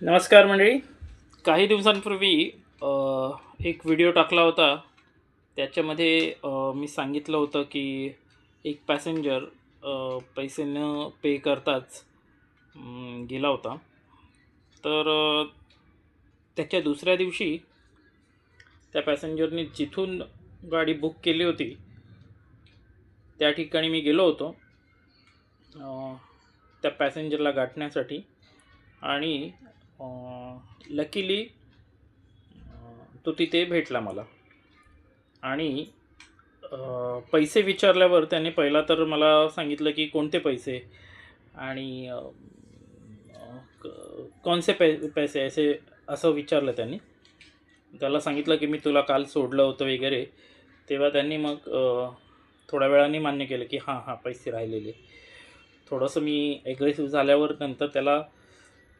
नमस्कार मंडळी. काही दिवसांपूर्वी एक व्हिडिओ टाकला होता. त्याच्यामध्ये मी सांगितलं होतं की एक पॅसेंजर पैसे न पे करताच गेला होता. तर त्याच्या दुसऱ्या दिवशी त्या पॅसेंजरने जिथून गाडी बुक केली होती त्या ठिकाणी मी गेलो होतो त्या पॅसेंजरला गाठण्यासाठी. आणि लकीली तो तिथे भेटला मला. आणि पैसे विचारल्यावर त्याने पहिला तर मला सांगितलं की कोणते पैसे आणि कोणसे पैसे असे असं विचारलं त्यांनी. त्याला सांगितलं की मी तुला काल सोडलं होतं वगैरे. तेव्हा त्यांनी मग थोड्या वेळाने मान्य केलं की हां पैसे राहिलेले. थोडंसं मी ॲग्रेसिव्ह झाल्यावर नंतर त्याला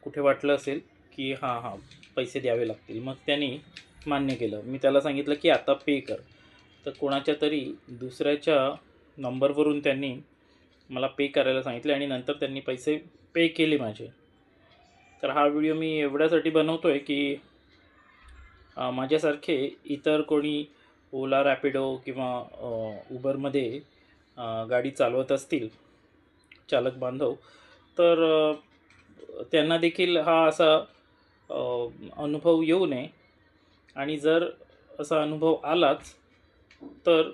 कुठे वाटलं असेल की हां पैसे द्यावे लागतील. मग त्यांनी मान्य केलं. मी त्याला सांगितलं की आता पे कर. तर कोणाच्या तरी दुसऱ्याच्या नंबरवरून त्यांनी मला पे करायला सांगितले आणि नंतर त्यांनी पैसे पे केले माझे. तर हा व्हिडिओ मी एवढ्यासाठी बनवतो आहे की माझ्यासारखे इतर कोणी ओला, रॅपिडो किंवा उबरमध्ये गाडी चालवत असतील चालक बांधव, तर त्यांना देखील हा असा अनुभव येऊ नये. आणि जर असा अनुभव आलाच तर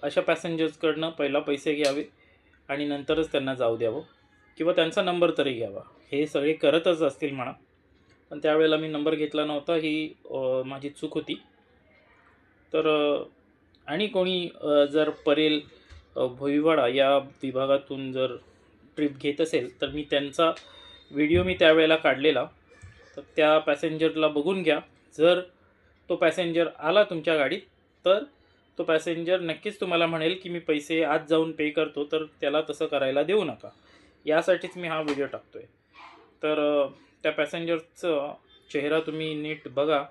अशा पॅसेंजर्सकडनं पहिला पैसे घ्यावे आणि नंतरच त्यांना जाऊ द्यावं किंवा त्यांचा नंबर तरी घ्यावा. हे सगळे करतच असतील म्हणा, पण त्यावेळेला मी नंबर घेतला नव्हता, ही माझी चूक होती. तर आणि कोणी जर परेल भोईवाडा या विभागातून जर ट्रिप घेत असेल तर मी त्यांचा व्हिडिओ त्यावेळेला काढलेला. तर त्या पॅसेंजरला बघून घ्या. जर तो पॅसेंजर आला तुमच्या गाडीत तर तो पॅसेंजर नक्कीच तुम्हाला म्हणेल की मी पैसे आज जाऊन पे करतो, तर त्याला तसं करायला देऊ नका. यासाठीच मी हा व्हिडिओ टाकतो आहे. तर त्या पॅसेंजरचं चेहरा तुम्ही नीट बघा.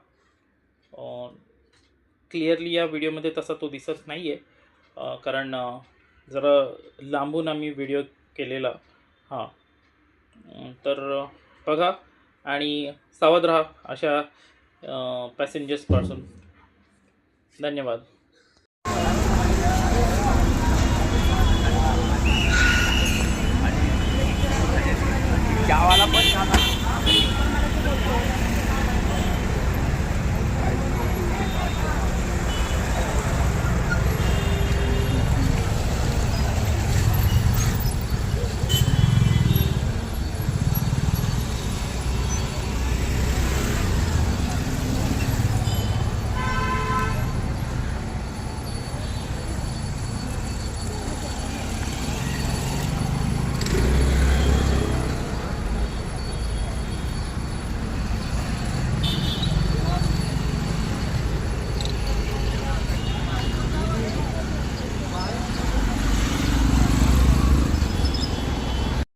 क्लिअरली या व्हिडिओमध्ये तसा तो दिसत नाही आहे, कारण जरा लांबून आम्ही व्हिडिओ केलेला. तर बघा आणि सावध राहा अशा पॅसेंजर्सपासून. धन्यवाद. गावाला पण